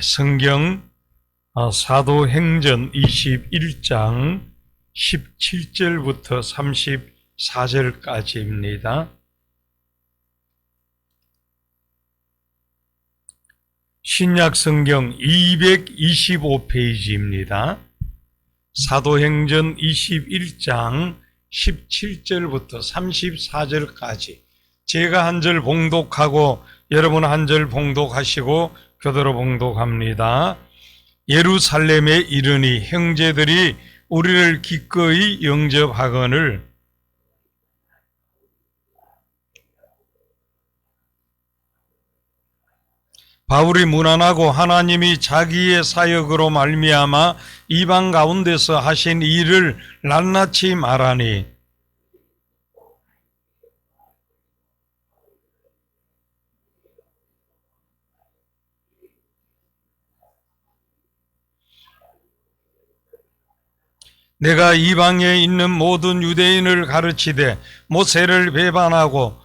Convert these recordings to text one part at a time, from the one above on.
성경 사도행전 21장 17절부터 34절까지입니다. 신약성경 225페이지입니다. 사도행전 21장 17절부터 34절까지 제가 한 절 봉독하고 여러분 한 절 봉독하시고 교대로 봉독합니다. 예루살렘에 이르니 형제들이 우리를 기꺼이 영접하거늘 바울이 무난하고 하나님이 자기의 사역으로 말미암아 이방 가운데서 하신 일을 낱낱이 말하니 내가 이방에 있는 모든 유대인을 가르치되 모세를 배반하고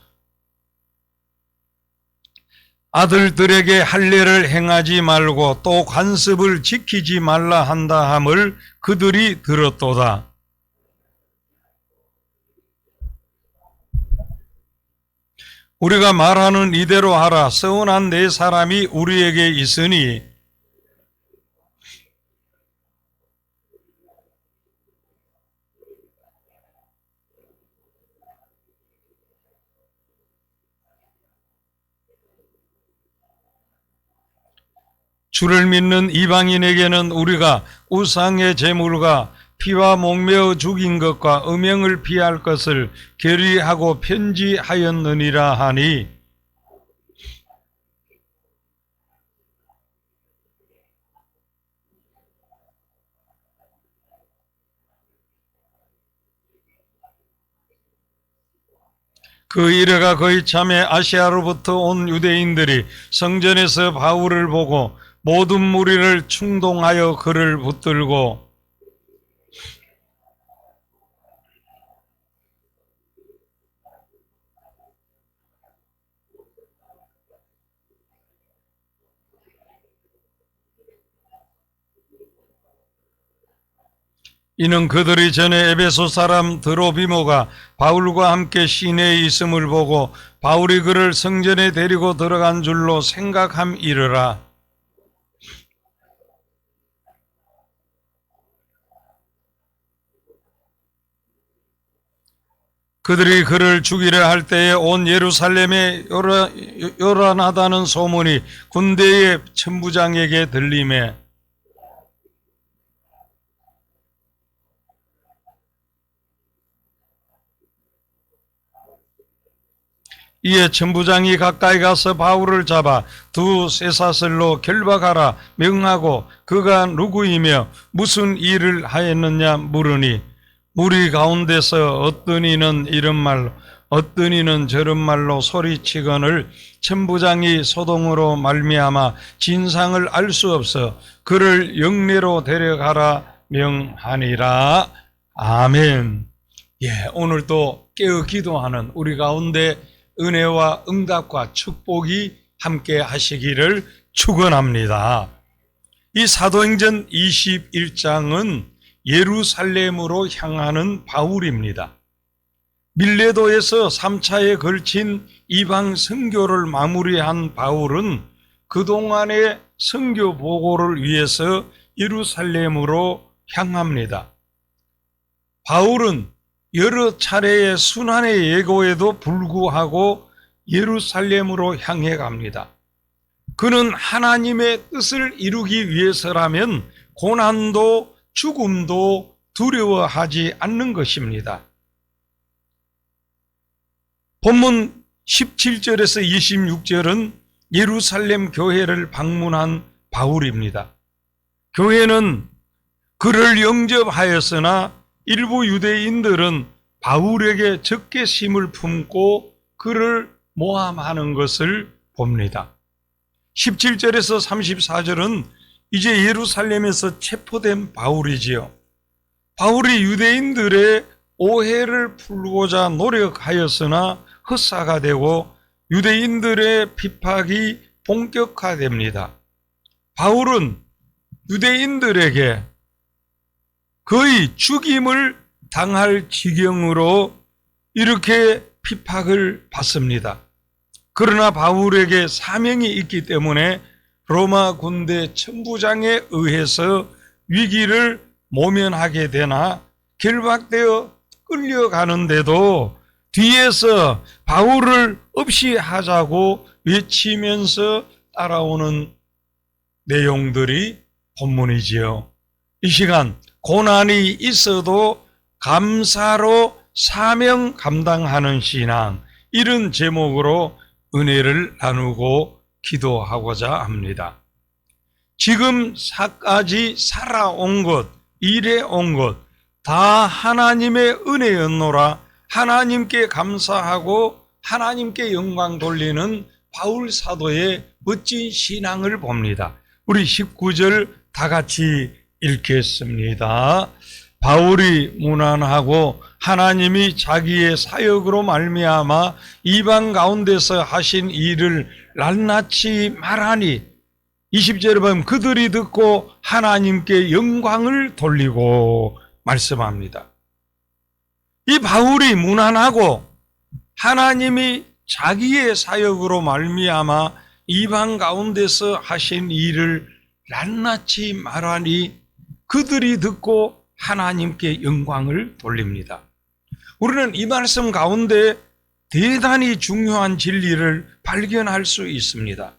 아들들에게 할례를 행하지 말고 또 관습을 지키지 말라 한다 함을 그들이 들었도다. 우리가 말하는 이대로 하라. 서운한 네 사람이 우리에게 있으니 주를 믿는 이방인에게는 우리가 우상의 제물과 피와 목매어 죽인 것과 음행을 피할 것을 결의하고 편지하였느니라 하니 그 이래가 거의 참에 아시아로부터 온 유대인들이 성전에서 바울을 보고 모든 무리를 충동하여 그를 붙들고 이는 그들이 전에 에베소 사람 드로비모가 바울과 함께 시내에 있음을 보고 바울이 그를 성전에 데리고 들어간 줄로 생각함이르라. 그들이 그를 죽이려 할 때에 온 예루살렘에 요란하다는 소문이 군대의 천부장에게 들리매 이에 천부장이 가까이 가서 바울을 잡아 두 쇠사슬로 결박하라 명하고 그가 누구이며 무슨 일을 하였느냐 물으니 무리 가운데서 어떤 이는 이런 말로 어떤 이는 저런 말로 소리치거늘 천부장이 소동으로 말미암아 진상을 알 수 없어 그를 영내로 데려가라 명하니라. 아멘. 오늘도 깨어 기도하는 우리 가운데 은혜와 응답과 축복이 함께 하시기를 축원합니다. 이 사도행전 21장은 예루살렘으로 향하는 바울입니다. 밀레도에서 3차에 걸친 이방 선교를 마무리한 바울은 그동안의 선교 보고를 위해서 예루살렘으로 향합니다. 바울은 여러 차례의 순환의 예고에도 불구하고 예루살렘으로 향해 갑니다. 그는 하나님의 뜻을 이루기 위해서라면 고난도 죽음도 두려워하지 않는 것입니다. 본문 17절에서 26절은 예루살렘 교회를 방문한 바울입니다. 교회는 그를 영접하였으나 일부 유대인들은 바울에게 적개심을 품고 그를 모함하는 것을 봅니다. 17절에서 34절은 이제 예루살렘에서 체포된 바울이지요. 바울이 유대인들의 오해를 풀고자 노력하였으나 헛사가 되고 유대인들의 핍박이 본격화됩니다. 바울은 유대인들에게 거의 죽임을 당할 지경으로 이렇게 핍박을 받습니다. 그러나 바울에게 사명이 있기 때문에 로마 군대 천부장에 의해서 위기를 모면하게 되나 결박되어 끌려가는데도 뒤에서 바울을 없이 하자고 외치면서 따라오는 내용들이 본문이지요. 이 시간 고난이 있어도 감사로 사명 감당하는 신앙, 이런 제목으로 은혜를 나누고 기도하고자 합니다. 지금까지 살아온 것, 일해온 것 다 하나님의 은혜였노라 하나님께 감사하고 하나님께 영광 돌리는 바울 사도의 멋진 신앙을 봅니다. 우리 19절 다 같이 읽겠습니다. 바울이 무난하고 하나님이 자기의 사역으로 말미암아 이방 가운데서 하신 일을 낱낱이 말하니 20절에 보면 그들이 듣고 하나님께 영광을 돌리고 말씀합니다. 이 바울이 무난하고 하나님이 자기의 사역으로 말미암아 이방 가운데서 하신 일을 낱낱이 말하니 그들이 듣고 하나님께 영광을 돌립니다. 우리는 이 말씀 가운데 대단히 중요한 진리를 발견할 수 있습니다.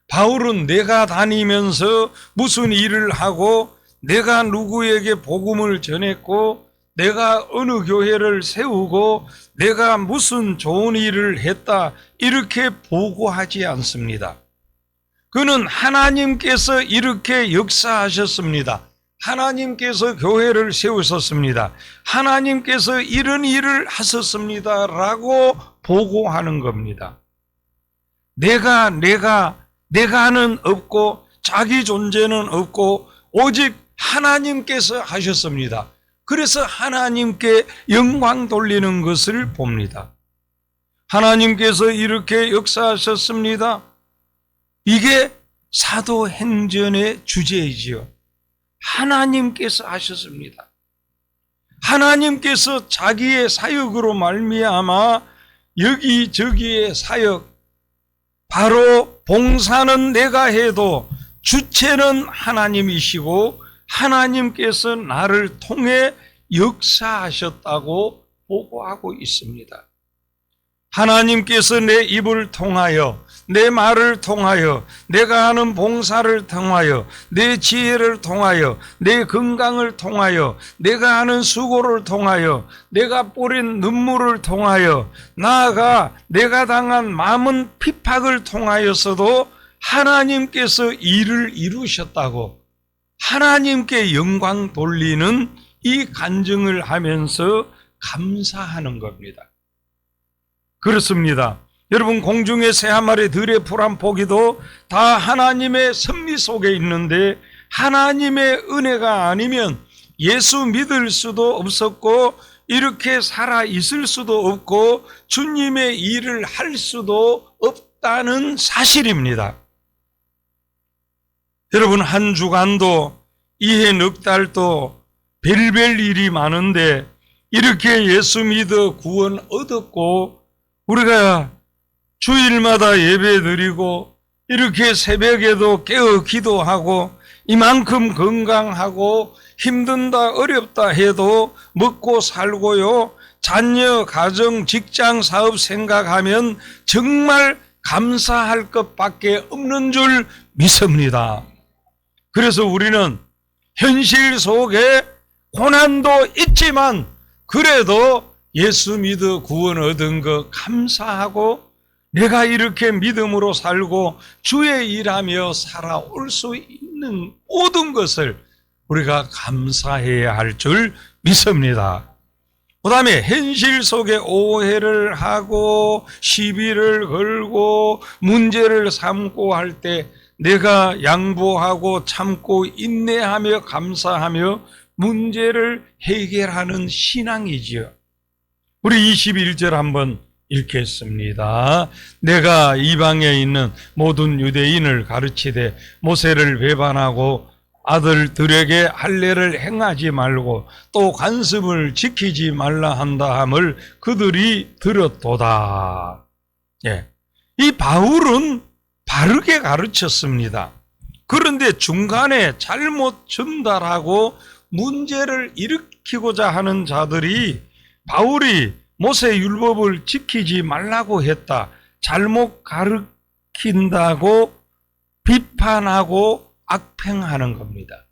바울은 내가 다니면서 무슨 일을 하고 내가 누구에게 복음을 전했고 내가 어느 교회를 세우고 내가 무슨 좋은 일을 했다 이렇게 보고하지 않습니다. 그는 하나님께서 이렇게 역사하셨습니다. 하나님께서 교회를 세우셨습니다. 하나님께서 이런 일을 하셨습니다 라고 보고하는 겁니다. 내가는 없고 자기 존재는 없고 오직 하나님께서 하셨습니다. 그래서 하나님께 영광 돌리는 것을 봅니다. 하나님께서 이렇게 역사하셨습니다. 이게 사도행전의 주제이지요. 하나님께서 하셨습니다. 하나님께서 자기의 사역으로 말미암아 여기저기의 사역, 바로 봉사는 내가 해도 주체는 하나님이시고 하나님께서 나를 통해 역사하셨다고 보고하고 있습니다. 하나님께서 내 입을 통하여, 내 말을 통하여, 내가 하는 봉사를 통하여, 내 지혜를 통하여, 내 건강을 통하여, 내가 하는 수고를 통하여, 내가 뿌린 눈물을 통하여, 나아가 내가 당한 많은 핍박을 통하여서도 하나님께서 일을 이루셨다고 하나님께 영광 돌리는 이 간증을 하면서 감사하는 겁니다. 그렇습니다. 여러분, 공중의 새 한 마리, 들의 풀 한 포기도 다 하나님의 섭리 속에 있는데 하나님의 은혜가 아니면 예수 믿을 수도 없었고 이렇게 살아 있을 수도 없고 주님의 일을 할 수도 없다는 사실입니다. 여러분, 한 주간도 이해 넉 달도 별별 일이 많은데 이렇게 예수 믿어 구원 얻었고 우리가 주일마다 예배 드리고 이렇게 새벽에도 깨어 기도하고 이만큼 건강하고 힘든다 어렵다 해도 먹고 살고요, 자녀, 가정, 직장, 사업 생각하면 정말 감사할 것밖에 없는 줄 믿습니다. 그래서 우리는 현실 속에 고난도 있지만 그래도 예수 믿어 구원 얻은 거 감사하고 내가 이렇게 믿음으로 살고 주의 일하며 살아올 수 있는 모든 것을 우리가 감사해야 할 줄 믿습니다. 그 다음에 현실 속에 오해를 하고 시비를 걸고 문제를 삼고 할 때 내가 양보하고 참고 인내하며 감사하며 문제를 해결하는 신앙이지요. 우리 21절 한번 읽겠습니다. 내가 이방에 있는 모든 유대인을 가르치되 모세를 배반하고 아들들에게 할례를 행하지 말고 또 관습을 지키지 말라 한다 함을 그들이 들었도다. 예. 이 바울은 바르게 가르쳤습니다. 그런데 중간에 잘못 전달하고 문제를 일으키고자 하는 자들이 바울이 모세 율법을 지키지 말라고 했다, 잘못 가르친다고 비판하고 악평하는 겁니다.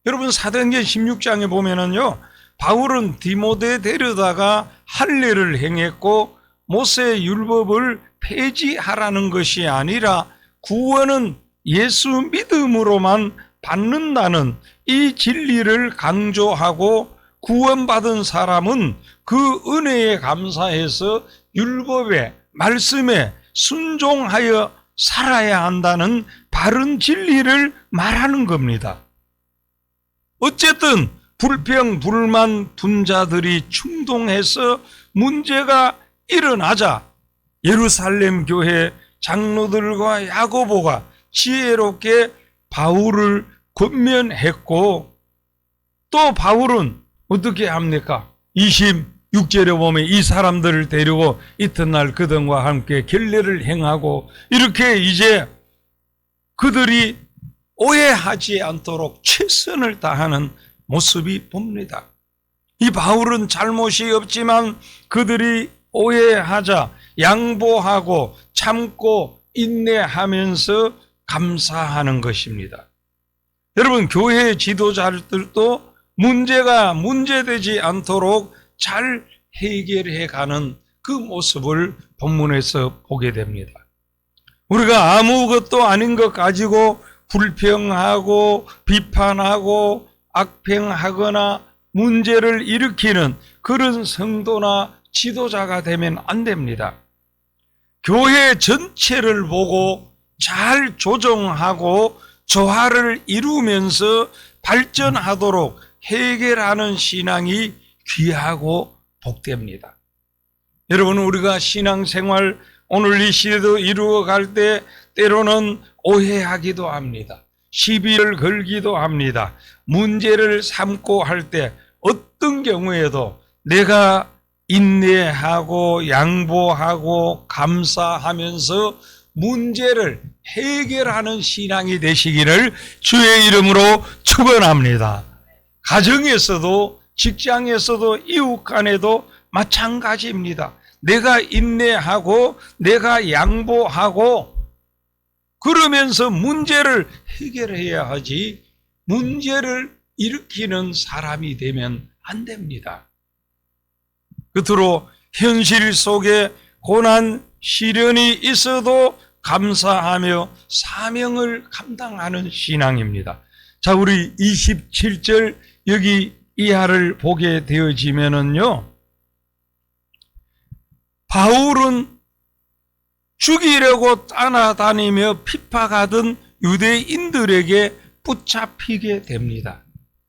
여러분, 사도행전 16장에 보면은요, 바울은 디모데 데려다가 할례를 행했고 모세 율법을 폐지하라는 것이 아니라 구원은 예수 믿음으로만 받는다는 이 진리를 강조하고 구원받은 사람은 그 은혜에 감사해서 율법의 말씀에 순종하여 살아야 한다는 바른 진리를 말하는 겁니다. 어쨌든 불평, 불만, 분자들이 충동해서 문제가 일어나자 예루살렘 교회 장로들과 야고보가 지혜롭게 바울을 권면했고, 또 바울은 어떻게 합니까? 26절에 보면 이 사람들을 데리고 이튿날 그들과 함께 결례를 행하고, 이렇게 이제 그들이 오해하지 않도록 최선을 다하는 모습이 봅니다. 이 바울은 잘못이 없지만 그들이 오해하자 양보하고 참고 인내하면서 감사하는 것입니다. 여러분, 교회 지도자들도 문제가 문제되지 않도록 잘 해결해가는 그 모습을 본문에서 보게 됩니다. 우리가 아무것도 아닌 것 가지고 불평하고 비판하고 악평하거나 문제를 일으키는 그런 성도나 지도자가 되면 안 됩니다. 교회 전체를 보고 잘 조정하고 조화를 이루면서 발전하도록 해결하는 신앙이 귀하고 복됩니다. 여러분, 우리가 신앙생활 오늘 이 시대도 이루어갈 때 때로는 오해하기도 합니다. 시비를 걸기도 합니다. 문제를 삼고 할 때 어떤 경우에도 내가 인내하고 양보하고 감사하면서 문제를 해결하는 신앙이 되시기를 주의 이름으로 축원합니다. 가정에서도 직장에서도 이웃 간에도 마찬가지입니다. 내가 인내하고 내가 양보하고 그러면서 문제를 해결해야 하지, 문제를 일으키는 사람이 되면 안 됩니다. 끝으로 현실 속에 고난, 시련이 있어도 감사하며 사명을 감당하는 신앙입니다. 자, 우리 27절 여기 이하를 보게 되어지면은요, 바울은 죽이려고 따라다니며 핍박하던 유대인들에게 붙잡히게 됩니다.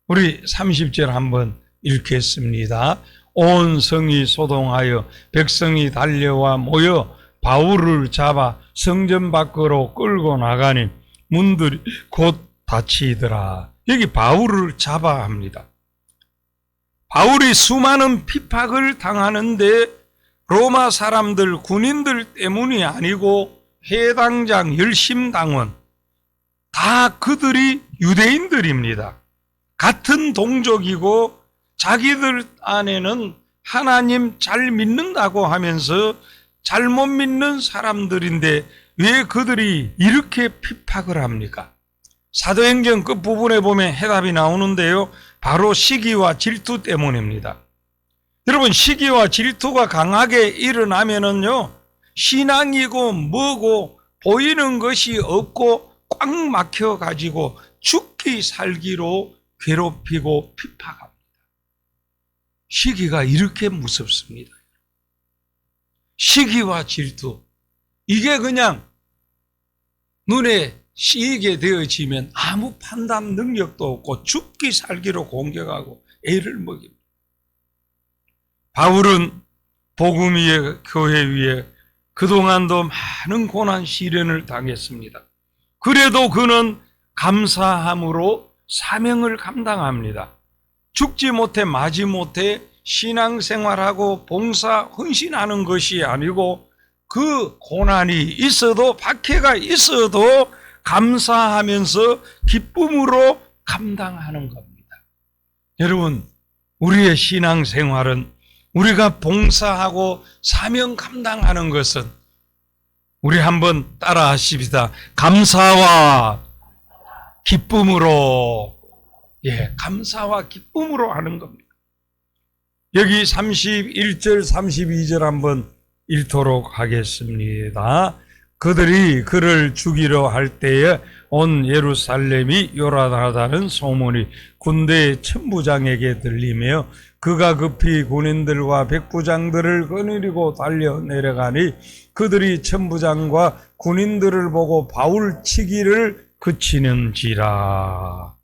우리 30절 한번 읽겠습니다. 온 성이 소동하여 백성이 달려와 모여 바울을 잡아 성전 밖으로 끌고 나가니 문들이 곧 닫히더라. 여기 바울을 잡아 합니다. 바울이 수많은 핍박을 당하는데 로마 사람들, 군인들 때문이 아니고 해당장, 열심당원 다 그들이 유대인들입니다. 같은 동족이고 자기들 안에는 하나님 잘 믿는다고 하면서 잘못 믿는 사람들인데 왜 그들이 이렇게 핍박을 합니까? 사도행전 끝부분에 보면 해답이 나오는데요, 바로 시기와 질투 때문입니다. 여러분, 시기와 질투가 강하게 일어나면은요, 신앙이고 뭐고 보이는 것이 없고 꽉 막혀 가지고 죽기 살기로 괴롭히고 핍박합니다. 시기가 이렇게 무섭습니다. 시기와 질투, 이게 그냥 눈에 씌이게 되어지면 아무 판단 능력도 없고 죽기 살기로 공격하고 애를 먹입니다. 바울은 복음 위에 교회 위에 그동안도 많은 고난 시련을 당했습니다. 그래도 그는 감사함으로 사명을 감당합니다. 죽지 못해 마지 못해 신앙생활하고 봉사 헌신하는 것이 아니고 그 고난이 있어도 박해가 있어도 감사하면서 기쁨으로 감당하는 겁니다. 여러분, 우리의 신앙생활은 우리가 봉사하고 사명 감당하는 것은 우리 한번 따라 하십시다. 감사와 기쁨으로, 감사와 기쁨으로 하는 겁니다. 여기 31절, 32절 한번 읽도록 하겠습니다. 그들이 그를 죽이려 할 때에 온 예루살렘이 요란하다는 소문이 군대의 천부장에게 들리며 그가 급히 군인들과 백부장들을 거느리고 달려 내려가니 그들이 천부장과 군인들을 보고 바울 치기를 그치는지라.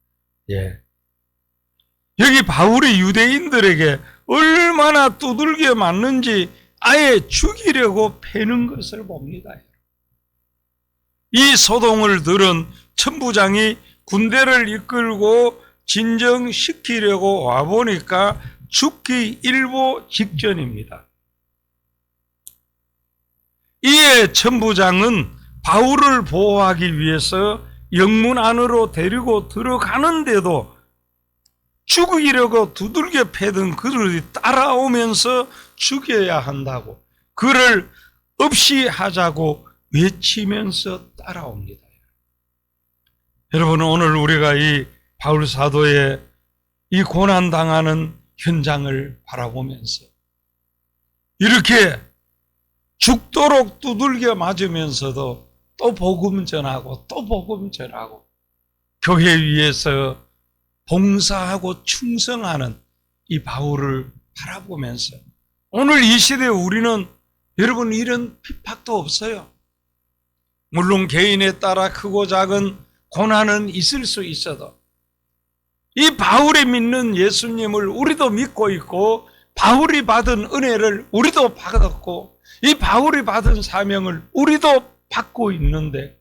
여기 바울이 유대인들에게 얼마나 두들겨 맞는지 아예 죽이려고 패는 것을 봅니다. 이 소동을 들은 천부장이 군대를 이끌고 진정시키려고 와보니까 죽기 일보 직전입니다. 이에 천부장은 바울을 보호하기 위해서 영문 안으로 데리고 들어가는데도 죽이려고 두들겨 패던 그들이 따라오면서 죽여야 한다고, 그를 없이 하자고 외치면서 따라옵니다. 여러분, 오늘 우리가 이 바울 사도의 이 고난당하는 현장을 바라보면서 이렇게 죽도록 두들겨 맞으면서도 또 복음 전하고 또 복음 전하고 교회 위에서 봉사하고 충성하는 이 바울을 바라보면서 오늘 이 시대에 우리는 여러분 이런 핍박도 없어요. 물론 개인에 따라 크고 작은 고난은 있을 수 있어도 이 바울이 믿는 예수님을 우리도 믿고 있고 바울이 받은 은혜를 우리도 받았고 이 바울이 받은 사명을 우리도 받고 있는데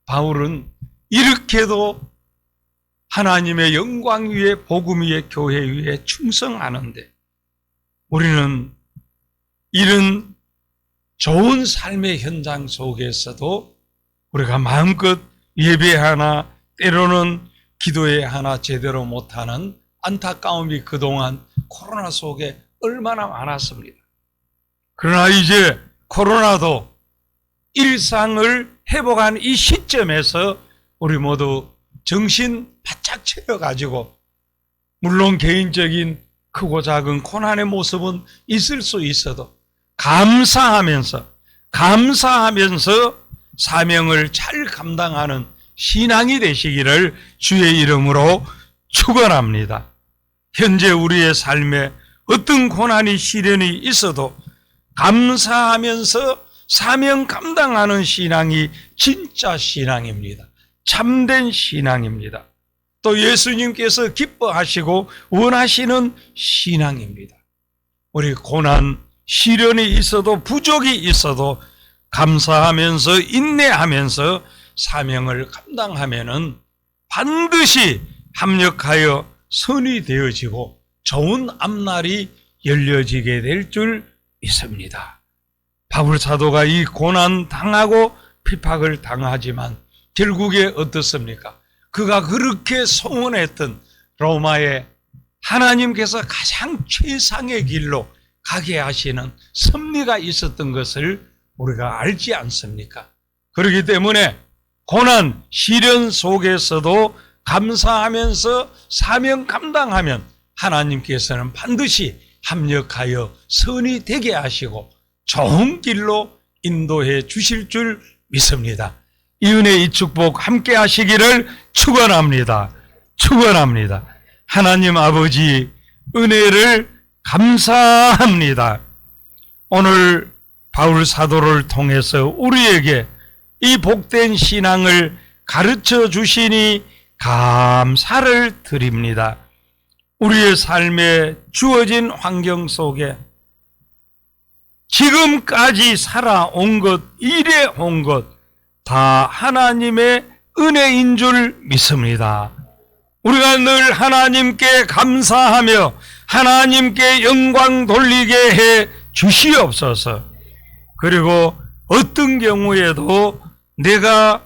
바울은 이렇게도 하나님의 영광 위에 복음 위에 교회 위에 충성하는데 우리는 이런 좋은 삶의 현장 속에서도 우리가 마음껏 예배 하나 때로는 기도회 하나 제대로 못하는 안타까움이 그동안 코로나 속에 얼마나 많았습니다. 그러나 이제 코로나도 일상을 회복한 이 시점에서 우리 모두 정신 바짝 차려가지고 물론 개인적인 크고 작은 고난의 모습은 있을 수 있어도 감사하면서 사명을 잘 감당하는 신앙이 되시기를 주의 이름으로 축원합니다. 현재 우리의 삶에 어떤 고난이 시련이 있어도 감사하면서 사명 감당하는 신앙이 진짜 신앙입니다. 참된 신앙입니다. 또 예수님께서 기뻐하시고 원하시는 신앙입니다. 우리 고난, 시련이 있어도 부족이 있어도 감사하면서 인내하면서 사명을 감당하면은 반드시 합력하여 선이 되어지고 좋은 앞날이 열려지게 될 줄 믿습니다. 바울 사도가 이 고난 당하고 핍박을 당하지만 결국에 어떻습니까? 그가 그렇게 소원했던 로마에 하나님께서 가장 최상의 길로 가게 하시는 섭리가 있었던 것을 우리가 알지 않습니까? 그렇기 때문에 고난, 시련 속에서도 감사하면서 사명 감당하면 하나님께서는 반드시 합력하여 선이 되게 하시고 좋은 길로 인도해 주실 줄 믿습니다. 이 은혜, 이 축복 함께 하시기를 축원합니다. 축원합니다. 하나님 아버지 은혜를 감사합니다. 오늘 바울 사도를 통해서 우리에게 이 복된 신앙을 가르쳐 주시니 감사를 드립니다. 우리의 삶에 주어진 환경 속에 지금까지 살아온 것, 일해온 것, 다 하나님의 은혜인 줄 믿습니다. 우리가 늘 하나님께 감사하며 하나님께 영광 돌리게 해 주시옵소서. 그리고 어떤 경우에도 내가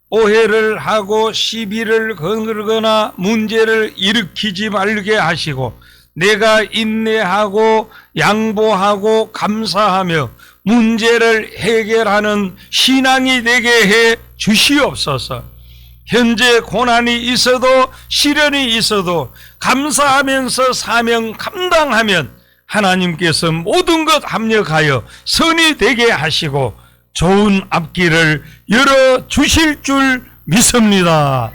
오해를 하고 시비를 걸거나 문제를 일으키지 말게 하시고, 내가 인내하고 양보하고 감사하며 문제를 해결하는 신앙이 되게 해 주시옵소서. 현재 고난이 있어도 시련이 있어도 감사하면서 사명 감당하면 하나님께서 모든 것 합력하여 선이 되게 하시고 좋은 앞길을 열어주실 줄 믿습니다.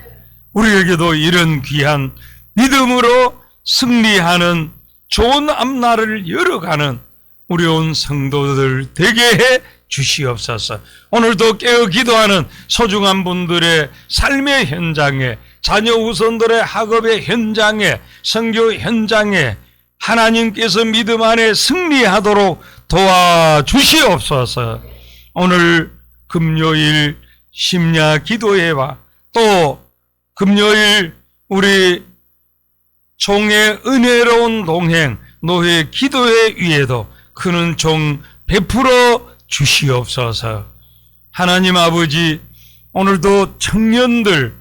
우리에게도 이런 귀한 믿음으로 승리하는 좋은 앞날을 열어가는 우리 온 성도들 되게 해 주시옵소서. 오늘도 깨어 기도하는 소중한 분들의 삶의 현장에, 자녀 후손들의 학업의 현장에, 선교 현장에 하나님께서 믿음 안에 승리하도록 도와주시옵소서. 오늘 금요일 심야 기도회와 또 금요일 우리 종의 은혜로운 동행 노회 기도회 위에도 큰 은총 베풀어 주시옵소서. 하나님 아버지, 오늘도 청년들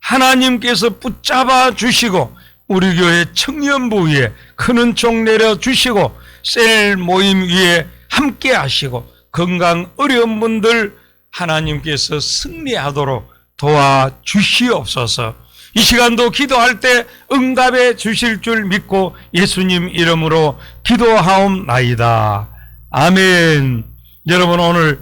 하나님께서 붙잡아 주시고 우리 교회 청년부 위에 큰 은총 내려 주시고 셀 모임 위에 함께 하시고 건강 어려운 분들 하나님께서 승리하도록 도와주시옵소서. 이 시간도 기도할 때 응답해 주실 줄 믿고 예수님 이름으로 기도하옵나이다. 아멘. 여러분, 오늘